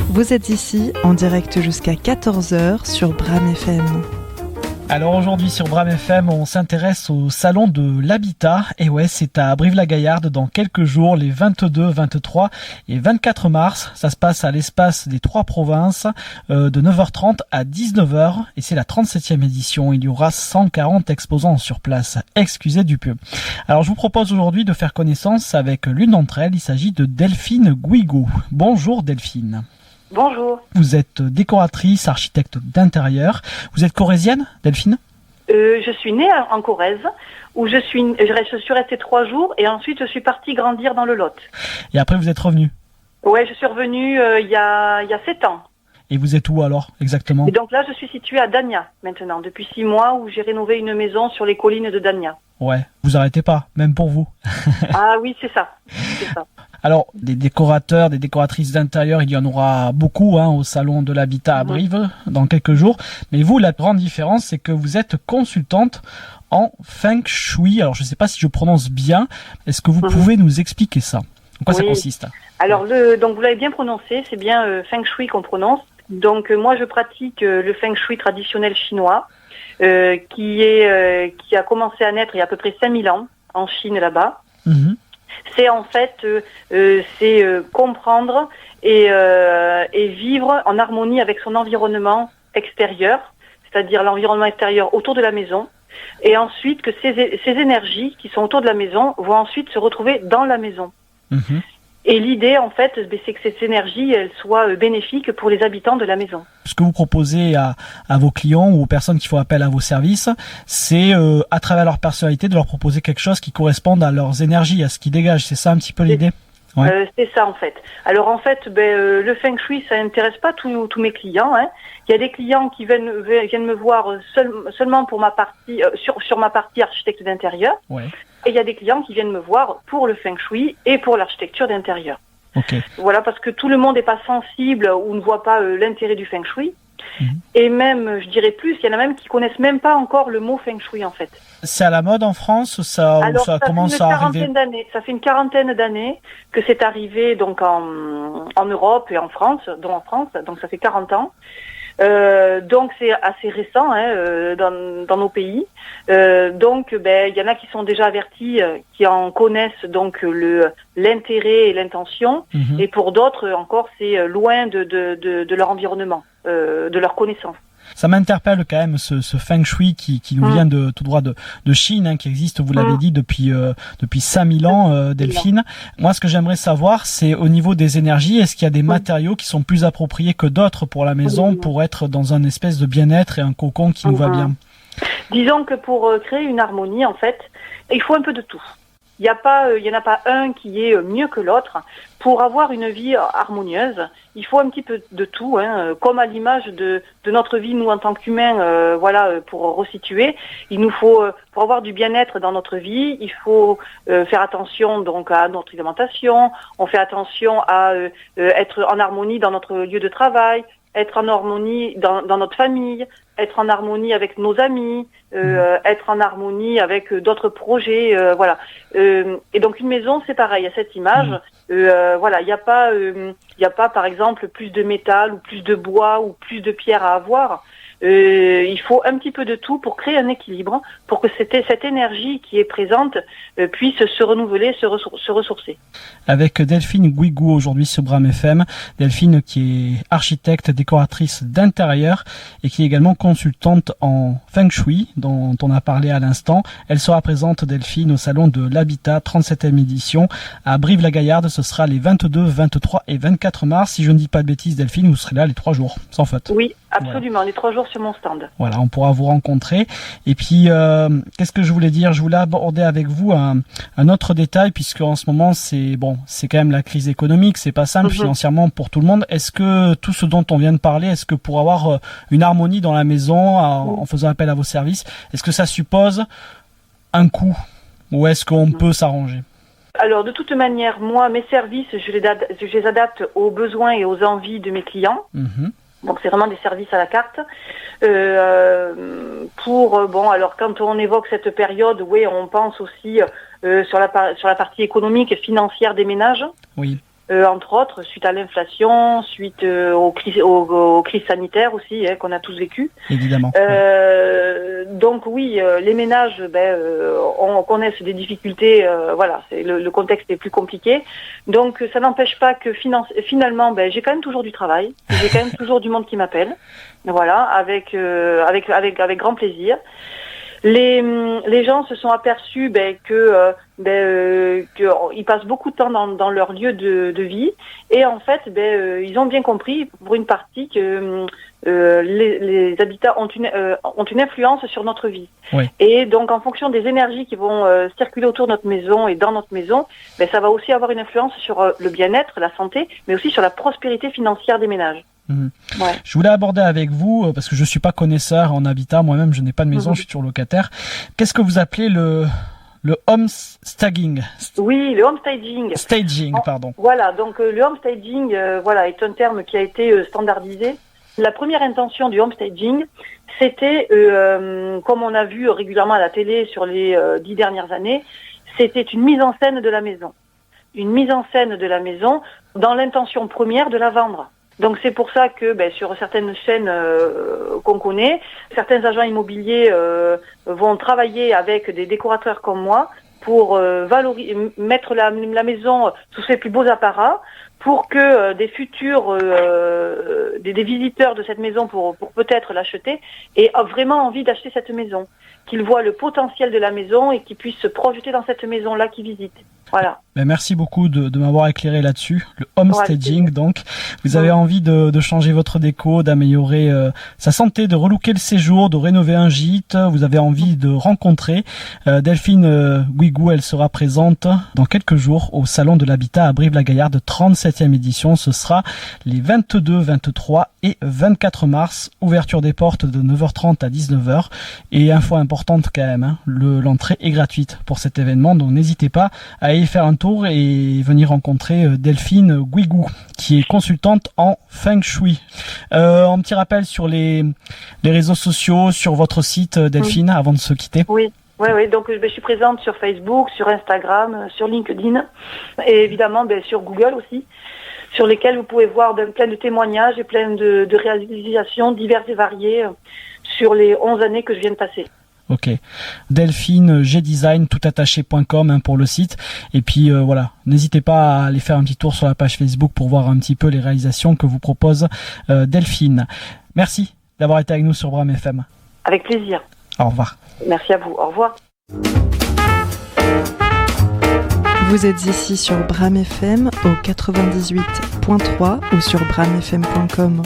Vous êtes ici en direct jusqu'à 14h sur Bram FM. Alors aujourd'hui sur Bram FM, on s'intéresse au salon de l'habitat. Et ouais, c'est à Brive-la-Gaillarde dans quelques jours, les 22, 23 et 24 mars. Ça se passe à l'espace des 3 provinces de 9h30 à 19h. Et c'est la 37e édition. Il y aura 140 exposants sur place. Excusez du peu. Alors je vous propose aujourd'hui de faire connaissance avec l'une d'entre elles. Il s'agit de Delphine Guigo. Bonjour Delphine. Bonjour. Vous êtes décoratrice, architecte d'intérieur. Vous êtes corrézienne, Delphine ? Je suis née en Corrèze, où je suis restée 3 jours et ensuite je suis partie grandir dans le Lot. Et après vous êtes revenue ? Ouais, je suis revenue il y a 7 ans. Et vous êtes où alors exactement ? Et donc là je suis située à Dagna maintenant, depuis 6 mois où j'ai rénové une maison sur les collines de Dagna. Ouais, vous arrêtez pas, même pour vous. Ah oui, c'est ça. Alors, des décorateurs, des décoratrices d'intérieur, il y en aura beaucoup au Salon de l'Habitat à Brive dans quelques jours. Mais vous, la grande différence, c'est que vous êtes consultante en Feng Shui. Alors, je ne sais pas si je prononce bien. Est-ce que vous pouvez nous expliquer ça ? En quoi ça consiste ? Alors, donc vous l'avez bien prononcé, c'est bien Feng Shui qu'on prononce. Donc, moi, je pratique le Feng Shui traditionnel chinois, qui a commencé à naître il y a à peu près 5000 ans en Chine là-bas. C'est en fait comprendre et vivre en harmonie avec son environnement extérieur, c'est-à-dire l'environnement extérieur autour de la maison, et ensuite que ces énergies qui sont autour de la maison vont ensuite se retrouver dans la maison. Et l'idée, en fait, c'est que ces énergies, elles soient bénéfiques pour les habitants de la maison. Ce que vous proposez à vos clients ou aux personnes qui font appel à vos services, c'est à travers leur personnalité de leur proposer quelque chose qui corresponde à leurs énergies, à ce qu'ils dégagent. C'est ça un petit peu l'idée ? Ouais. C'est ça en fait. Alors en fait, le Feng Shui, ça n'intéresse pas tous mes clients. Il y a des clients qui viennent me voir seulement pour ma partie sur ma partie architecte d'intérieur. Ouais. Et il y a des clients qui viennent me voir pour le Feng Shui et pour l'architecture d'intérieur. Okay. Voilà, parce que tout le monde n'est pas sensible ou ne voit pas l'intérêt du Feng Shui. Et même, je dirais plus, il y en a même qui connaissent même pas encore le mot Feng Shui en fait. C'est à la mode en France, ça commence à arriver. Ça fait une quarantaine d'années que c'est arrivé donc en Europe et en France, donc ça fait 40 ans. Donc c'est assez récent dans nos pays. Donc il y en a qui sont déjà avertis, qui en connaissent donc l'intérêt et l'intention, et pour d'autres encore c'est loin de leur environnement, de leur connaissance. Ça m'interpelle quand même ce Feng Shui qui nous vient tout droit de Chine, qui existe, vous l'avez dit, depuis 5000 ans, Delphine. Moi, ce que j'aimerais savoir, c'est au niveau des énergies, est-ce qu'il y a des matériaux qui sont plus appropriés que d'autres pour la maison, pour être dans un espèce de bien-être et un cocon qui nous va bien ? Disons que pour créer une harmonie, en fait, il faut un peu de tout. Il n'y en a pas un qui est mieux que l'autre. Pour avoir une vie harmonieuse, il faut un petit peu de tout, comme à l'image de notre vie, nous en tant qu'humains, pour resituer. Il nous faut, pour avoir du bien-être dans notre vie, il faut faire attention donc à notre alimentation. On fait attention à être en harmonie dans notre lieu de travail, être en harmonie dans notre famille, être en harmonie avec nos amis, être en harmonie avec d'autres projets, voilà. Et donc une maison, c'est pareil, à cette image, voilà, il n'y a pas par exemple plus de métal ou plus de bois ou plus de pierre à avoir. Il faut un petit peu de tout pour créer un équilibre, pour que cette énergie qui est présente puisse se renouveler, se ressourcer. Avec Delphine Guigo aujourd'hui sur Bram FM. Delphine qui est architecte, décoratrice d'intérieur et qui est également consultante en Feng Shui dont on a parlé à l'instant. Elle sera présente, Delphine, au Salon de l'Habitat, 37e édition à Brive-la-Gaillarde. Ce sera les 22, 23 et 24 mars. Si je ne dis pas de bêtises, Delphine, vous serez là les 3 jours, sans faute. Oui, absolument, les 3 jours sur mon stand. Voilà, on pourra vous rencontrer. Et puis, qu'est-ce que je voulais dire ? Je voulais aborder avec vous un autre détail, puisque en ce moment, c'est quand même la crise économique, c'est pas simple financièrement pour tout le monde. Est-ce que tout ce dont on vient de parler, est-ce que pour avoir une harmonie dans la maison, en faisant appel à vos services, est-ce que ça suppose un coût ? Ou est-ce qu'on peut s'arranger ? Alors, de toute manière, moi, mes services, je les adapte aux besoins et aux envies de mes clients. Donc c'est vraiment des services à la carte. Alors quand on évoque cette période, oui, on pense aussi sur la partie économique et financière des ménages. Oui. entre autres, suite à l'inflation, suite aux crises sanitaires aussi, qu'on a tous vécues. Évidemment. Donc oui, les ménages on connaît des difficultés, voilà, le contexte est plus compliqué. Donc ça n'empêche pas que finalement, j'ai quand même toujours du travail, j'ai quand même toujours du monde qui m'appelle, voilà, avec grand plaisir. Les gens se sont aperçus qu'ils passent beaucoup de temps dans leur lieu de vie, et en fait ils ont bien compris pour une partie que les habitats ont une influence sur notre vie. Oui. Et donc en fonction des énergies qui vont circuler autour de notre maison et dans notre maison, ça va aussi avoir une influence sur le bien-être, la santé, mais aussi sur la prospérité financière des ménages. Ouais. Je voulais aborder avec vous, parce que je suis pas connaisseur en habitat, moi-même je n'ai pas de maison, je suis toujours locataire. Qu'est-ce que vous appelez le homestaging? Oui, le homestaging. Staging, pardon. Voilà, donc le homestaging est un terme qui a été standardisé. La première intention du homestaging, c'était, comme on a vu régulièrement à la télé sur les 10 dernières années, c'était une mise en scène de la maison. Une mise en scène de la maison dans l'intention première de la vendre. Donc c'est pour ça que sur certaines chaînes qu'on connaît, certains agents immobiliers vont travailler avec des décorateurs comme moi pour mettre la maison sous ses plus beaux apparats, pour que des futurs des visiteurs de cette maison pour peut-être l'acheter aient vraiment envie d'acheter cette maison, qu'ils voient le potentiel de la maison et qu'ils puissent se projeter dans cette maison-là qu'ils visitent. Voilà. Merci beaucoup de m'avoir éclairé là-dessus. Le homestaging, donc. Vous avez envie de changer votre déco, d'améliorer sa santé, de relooker le séjour, de rénover un gîte. Vous avez envie de rencontrer Delphine Guigou. Elle sera présente dans quelques jours au Salon de l'Habitat à Brive-la-Gaillarde, 37e édition. Ce sera les 22, 23 et 24 mars. Ouverture des portes de 9h30 à 19h. Et info importante quand même, l'entrée est gratuite pour cet événement. Donc n'hésitez pas à aller faire un tour et venir rencontrer Delphine Guigou, qui est consultante en Feng Shui. Un petit rappel sur les réseaux sociaux, sur votre site, Delphine, avant de se quitter. Oui. Donc je suis présente sur Facebook, sur Instagram, sur LinkedIn, et évidemment sur Google aussi, sur lesquels vous pouvez voir plein de témoignages et plein de réalisations diverses et variées sur les 11 années que je viens de passer. Ok. Delphine Gdesign toutattaché.com pour le site. Et puis voilà, n'hésitez pas à aller faire un petit tour sur la page Facebook pour voir un petit peu les réalisations que vous propose Delphine. Merci d'avoir été avec nous sur Bram FM. Avec plaisir. Au revoir. Merci à vous. Au revoir. Vous êtes ici sur Bram FM au 98.3 ou sur bramfm.com.